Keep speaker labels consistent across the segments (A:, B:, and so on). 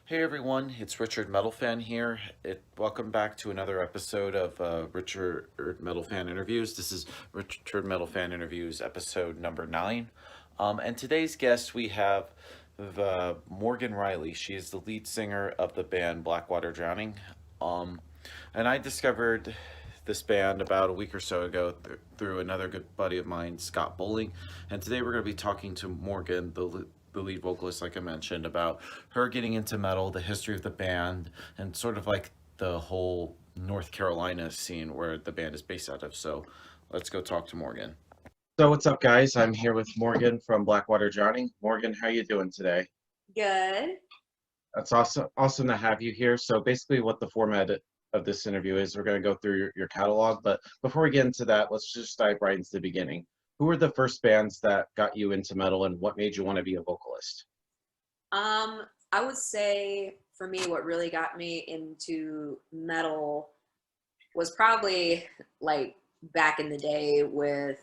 A: Hey everyone, it's RichardMetalFan here. Welcome back to another episode of Richard Metal Fan Interviews. This is Richard Metal Fan Interviews episode number 9. And today's guest we have Morgan Riley. She is the lead singer of the band Blackwater Drowning. Um, and I discovered this band about a week or so ago through another good buddy of mine, Scott Bowling. And today we're going to be talking to Morgan, the lead vocalist, like I mentioned, about her getting into metal, the history of the band, and sort of like the whole North Carolina scene where the band is based out of. So let's go talk to Morgan.
B: So what's up, guys? I'm here with Morgan from Blackwater Drowning. Morgan, how you doing today?
C: Good.
B: It's awesome to have you here. So basically what the format of this interview is, we're going to go through your catalog. But before we get into that, let's just dive right into the beginning. Who were the first bands that got you into metal and what made you want to be a vocalist?
C: I would say for me, what really got me into metal was probably like back in the day with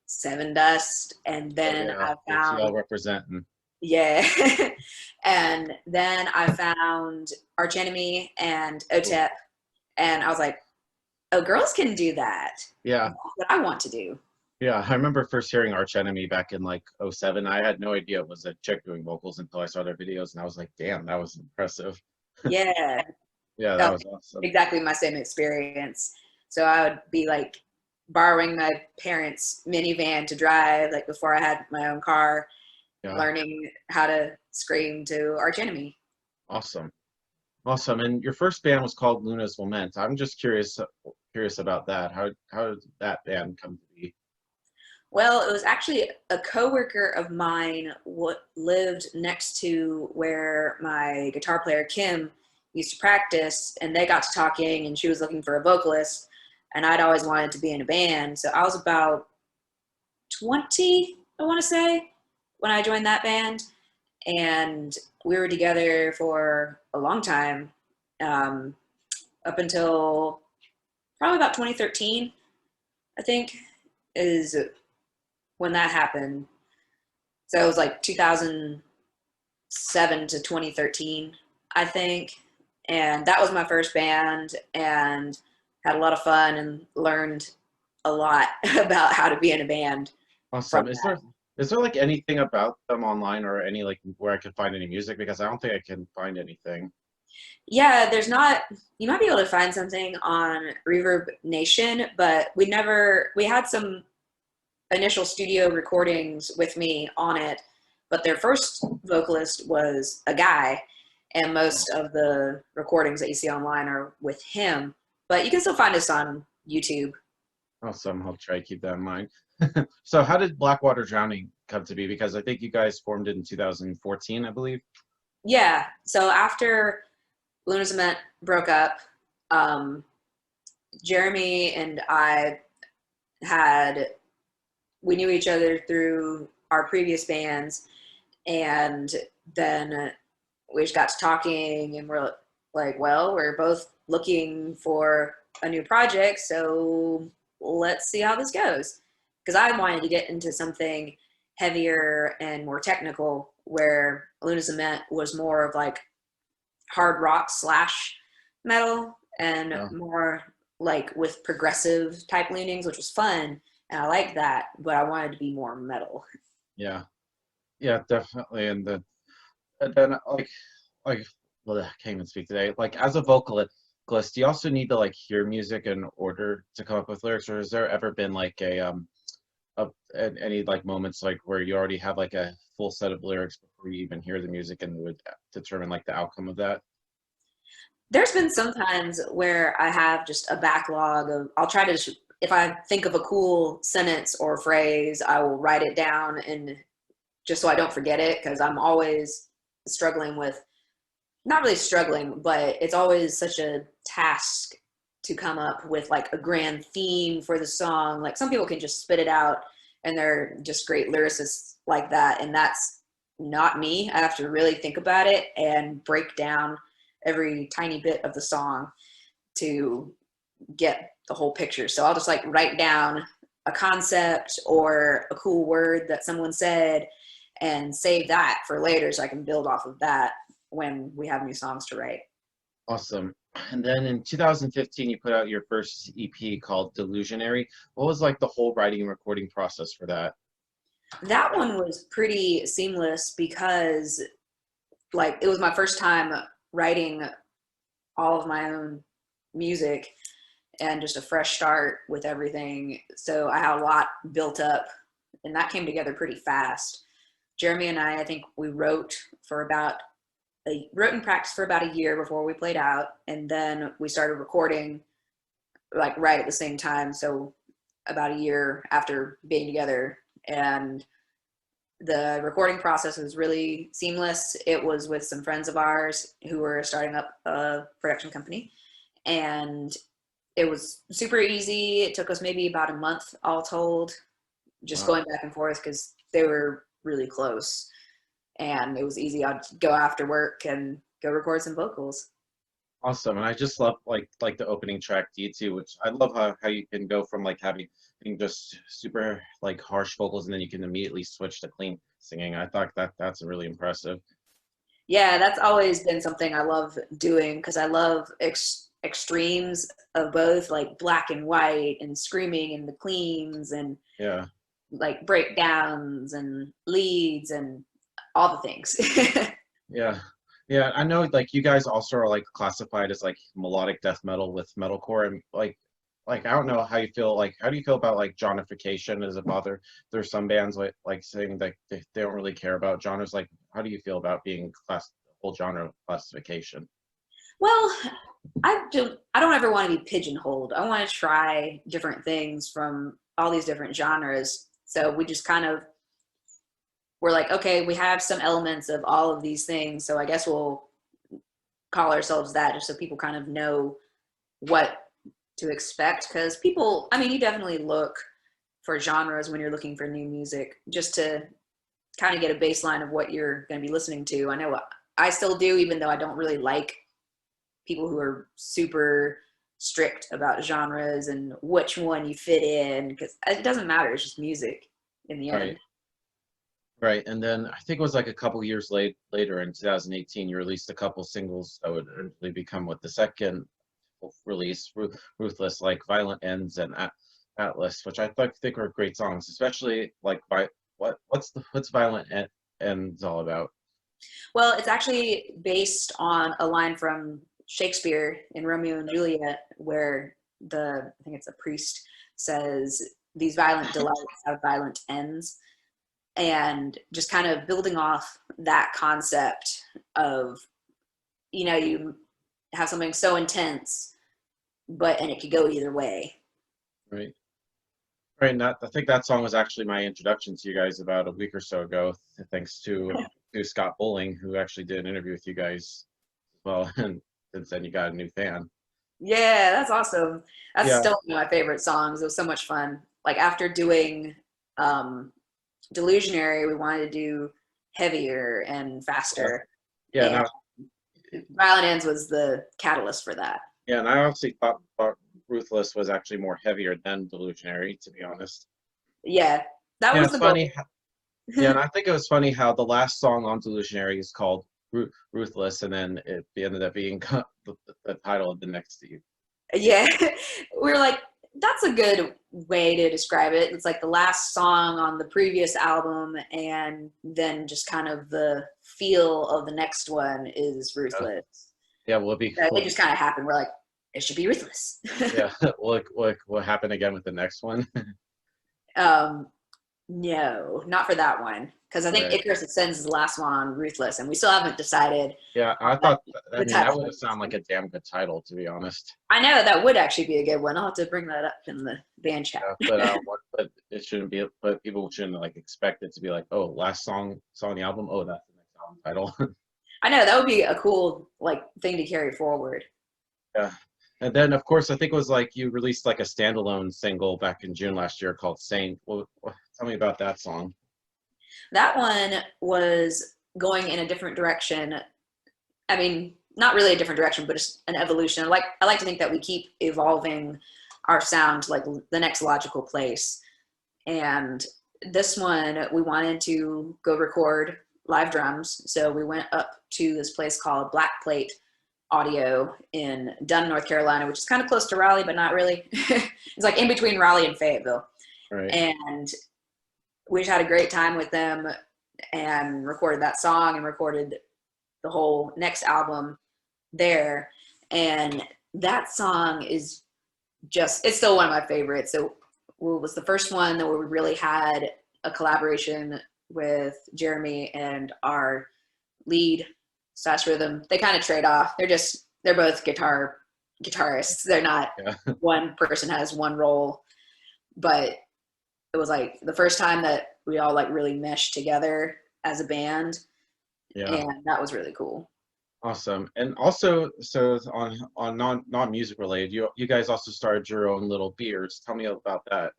C: Seven Dust, and
B: Oh
C: then
B: yeah,
C: I
B: ATL
C: found
B: representing.
C: yeah, and then I found Arch Enemy and
B: Cool.
C: OTEP, and I was like, oh, girls can do that.
B: Yeah,
C: That's what I want to do.
B: yeah. I remember first hearing Arch Enemy back in like '07. I had no idea it was a chick doing vocals until I saw their videos, and I was like, damn, that was impressive.
C: Yeah,
B: Yeah, that
C: that
B: was awesome.
C: exactly my same experience. So I would be like borrowing my parents' minivan to drive, like before I had my own car,
B: Yeah,
C: learning how to scream to Arch Enemy.
B: awesome. Awesome. And your first band was called Luna's Lament. I'm just curious about that. How did that band come to be?
C: Well, it was actually a coworker of mine what lived next to where my guitar player Kim used to practice, and they got to talking, and she was looking for a vocalist, and I'd always wanted to be in a band. So I was about 20, I want to say, when I joined that band. And we were together for a long time, um, up until probably about 2013, I think, is when that happened. So it was like 2007 to 2013, I think. And that was my first band, and had a lot of fun and learned a lot about how to be in a band from
B: Awesome.
C: that.
B: Is there like anything about them online or any like where I can find any music? Because I don't think I can find anything.
C: Yeah, there's not, you might be able to find something on Reverb Nation, but we had some initial studio recordings with me on it, but their first vocalist was a guy, and most of the recordings that you see online are with him. But you can still find us on YouTube.
B: Awesome. I'll try to keep that in mind. So how did Blackwater Drowning come to be? Because I think you guys formed it in 2014, I believe.
C: Yeah, so after Luna Cement broke up, um, Jeremy and I had we knew each other through our previous bands, and then we just got to talking, and we're like, well, we're both looking for a new project, so let's see how this goes. Because I wanted to get into something heavier and more technical, where Luna Cement was more of like hard rock slash metal, and
B: Yeah.
C: more like with progressive type leanings, which was fun. And I liked that, but I wanted to be more metal.
B: Yeah. Yeah, definitely. And then like well, I can't even speak today. Like as a vocalist, do you also need to like hear music in order to come up with lyrics, or has there ever been like any like moments like where you already have like a full set of lyrics before you even hear the music and would determine like the outcome of that?
C: There's been some times where I have just a backlog of, I'll try to, if I think of a cool sentence or phrase, I will write it down, and just so I don't forget it, because I'm always struggling with, not really struggling, but it's always such a task to come up with like a grand theme for the song. Like some people can just spit it out and they're just great lyricists like that. And that's not me. I have to really think about it and break down every tiny bit of the song to get the whole picture. So I'll just like write down a concept or a cool word that someone said and save that for later so I can build off of that. when we have new songs to write.
B: Awesome. And then in 2015, you put out your first EP called Delusionary. What was like the whole writing and recording process for that?
C: That one was pretty seamless because like it was my first time writing all of my own music and just a fresh start with everything. So I had a lot built up and that came together pretty fast. Jeremy and I think we wrote and practiced for about a year before we played out. And then we started recording like right at the same time. So about a year after being together, and the recording process was really seamless. It was with some friends of ours who were starting up a production company, and it was super easy. It took us maybe about a month all told, just going back and forth because they were really close, and it was easy. I'd go after work and go record some vocals.
B: Awesome. And I just love like the opening track D2, which I love how you can go from like having just super like harsh vocals and then you can immediately switch to clean singing. I thought that's really impressive.
C: Yeah, that's always been something I love doing because I love extremes of both, like black and white and screaming and the cleans and
B: Yeah.
C: like breakdowns and leads and all the things.
B: Yeah. Yeah, I know like you guys also are like classified as like melodic death metal with metalcore and like I don't know how you feel like how do you feel about like genreification? Does it bother there's some bands like saying that they don't really care about genres, like how do you feel about being whole genre classification?
C: Well, I don't ever want to be pigeonholed. I want to try different things from all these different genres. So we just kind of we're like, okay, we have some elements of all of these things, so I guess we'll call ourselves that just so people kind of know what to expect. Because people, I mean, you definitely look for genres when you're looking for new music just to kind of get a baseline of what you're going to be listening to. I know I still do, even though I don't really like people who are super strict about genres and which one you fit in, because it doesn't matter. It's just music in the end.
B: Right. Right, and then I think it was like a couple years later in 2018, you released a couple singles that would eventually become what the second release, Ruthless, like Violent Ends and Atlas, which I think were great songs, especially like what's Violent Ends all about?
C: Well, it's actually based on a line from Shakespeare in Romeo and Juliet, where I think it's a priest says, "These violent delights have violent ends." And just kind of building off that concept of, you have something so intense, and it could go either way.
B: Right. Right, and I think that song was actually my introduction to you guys about a week or so ago, thanks to Scott Bowling, who actually did an interview with you guys as well, and since then you got a new fan.
C: Yeah, that's awesome. That's
B: Yeah.
C: still one of my favorite songs. It was so much fun. Like after doing Delusionary, we wanted to do heavier and faster.
B: Yeah,
C: And Violent Ends was the catalyst for that.
B: yeah, and I honestly thought Ruthless was actually more heavier than Delusionary, to be honest.
C: Yeah, that
B: Yeah,
C: was
B: it's
C: the goal.
B: funny. Yeah, and I think it was funny how the last song on Delusionary is called Ruthless, and then it ended up being the title of the next EP.
C: Yeah, we were like, that's a good way to describe it. It's like the last song on the previous album, and then just kind of the feel of the next one is Ruthless.
B: Yeah,
C: It just kind of happened. We're like, it should be Ruthless.
B: yeah, what happened again with the next one?
C: No, not for that one, because I think
B: Right.
C: Icarus Ascends is the last one on Ruthless, and we still haven't decided.
B: Yeah, I thought
C: The
B: that
C: title.
B: would sound like a damn good title, to be honest.
C: I know that would actually be a good one. I'll have to bring that up in the band chat.
B: But it shouldn't be. But people shouldn't like expect it to be like, oh, last song on the album. Oh, that's the next album title.
C: I know that would be a cool thing to carry forward.
B: Yeah. And then, of course, I think it was like you released like a standalone single back in June last year called Saint. Well, tell me about that song.
C: That one was going in a different direction. I mean, not really a different direction, but just an evolution. I like to think that we keep evolving our sound to like the next logical place. And this one, we wanted to go record live drums. So we went up to this place called Black Plate Audio in Dunn, North Carolina, which is kind of close to Raleigh, but not really. It's like in between Raleigh and Fayetteville.
B: Right.
C: And we just had a great time with them and recorded that song and recorded the whole next album there. And that song is just, it's still one of my favorites. So it was the first one that we really had a collaboration with Jeremy and our lead / rhythm. They kind of trade off. They're both guitarists. They're not, one person has one role, but it was like the first time that we all like really meshed together as a band.
B: Yeah.
C: And that was really cool.
B: Awesome. And also, so on non-music related, you guys also started your own little beers. Tell me about that.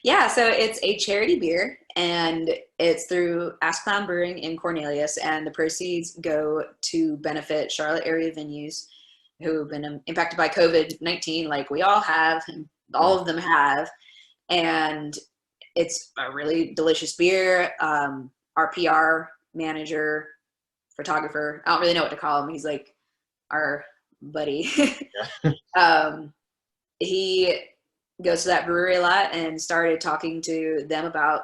C: Yeah, so it's a charity beer, and it's through Ask Clown Brewing in Cornelius, and the proceeds go to benefit Charlotte area venues who have been impacted by COVID-19, like we all have, and all of them have. And it's a really delicious beer. Our PR manager, photographer, I don't really know what to call him. He's like our buddy. He goes to that brewery a lot and started talking to them about,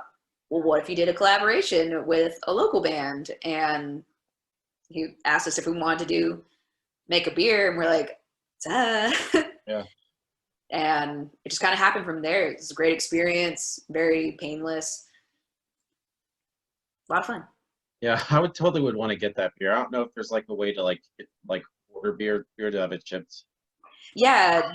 C: well, what if you did a collaboration with a local band? And he asked us if we wanted to make a beer, and we're like,
B: Yeah.
C: And it just kind of happened from there. It's a great experience, very painless, a lot of fun.
B: Yeah, I would want to get that beer. I don't know if there's like a way to order beer to have it shipped.
C: Yeah,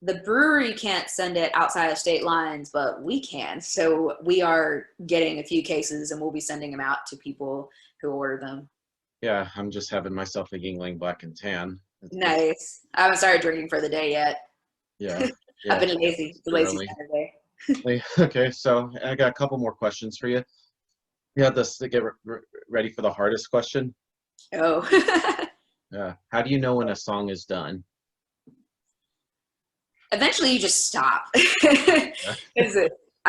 C: the brewery can't send it outside of state lines, but we can. So we are getting a few cases, and we'll be sending them out to people who order them.
B: Yeah, I'm just having myself a Yingling Black and Tan.
C: Nice. I haven't started drinking for the day yet.
B: Yeah.
C: I've been lazy. It's a lazy Saturday.
B: Okay, so I got a couple more questions for you. Yeah, this to get ready for the hardest question.
C: Oh.
B: Yeah. How do you know when a song is done?
C: Eventually you just stop. I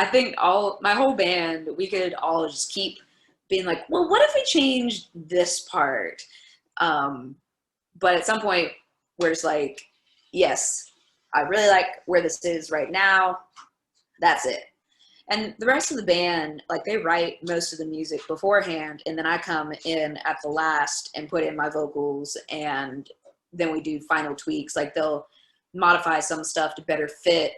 C: think my whole band, we could all just keep being like, well, what if we changed this part? But at some point we're just like, yes, I really like where this is right now. That's it. And the rest of the band, like, they write most of the music beforehand, and then I come in at the last and put in my vocals, and then we do final tweaks. Like, they'll modify some stuff to better fit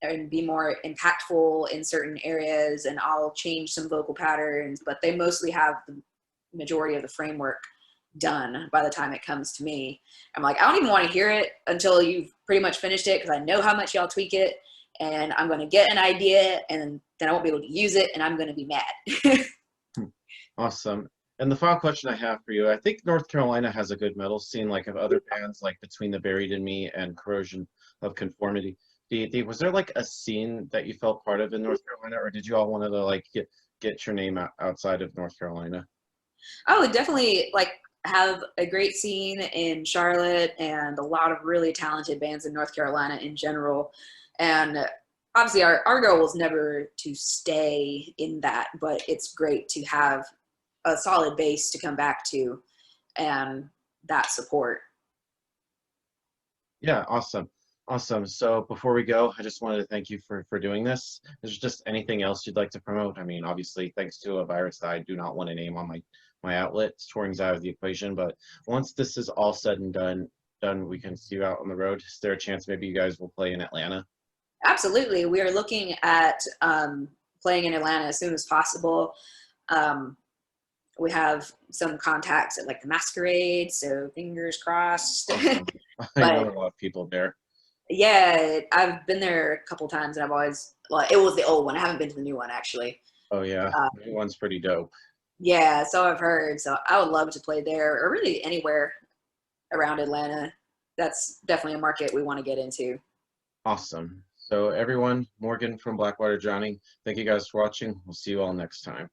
C: and be more impactful in certain areas, and I'll change some vocal patterns, but they mostly have the majority of the framework done by the time it comes to me. I'm like, I don't even want to hear it until you've pretty much finished it, because I know how much y'all tweak it, and I'm going to get an idea, and then I won't be able to use it, and I'm going to be mad.
B: Awesome. And the final question I have for you, I think North Carolina has a good metal scene, like of other bands, like Between the Buried and Me and Corrosion of Conformity. Was there like a scene that you felt part of in North Carolina, or did you all want to like get your name outside of North Carolina?
C: I would definitely like have a great scene in Charlotte, and a lot of really talented bands in North Carolina in general. And obviously our goal was never to stay in that, but it's great to have a solid base to come back to and that support.
B: Yeah, awesome. Awesome. So before we go, I just wanted to thank you for doing this. Is there just anything else you'd like to promote? I mean, obviously, thanks to a virus that I do not want to name on my outlet, touring's out of the equation. But once this is all said and done, we can see you out on the road. Is there a chance maybe you guys will play in Atlanta?
C: Absolutely. We are looking at playing in Atlanta as soon as possible. We have some contacts at like the Masquerade, so fingers crossed.
B: Awesome. I know a lot of people there.
C: Yeah, I've been there a couple times, and I've always, well, it was the old one. I haven't been to the new one, actually.
B: Oh, yeah. The new one's pretty dope.
C: Yeah, so I've heard. So I would love to play there, or really anywhere around Atlanta. That's definitely a market we want to get into.
B: Awesome. So everyone, Morgan from Blackwater Drowning, thank you guys for watching. We'll see you all next time.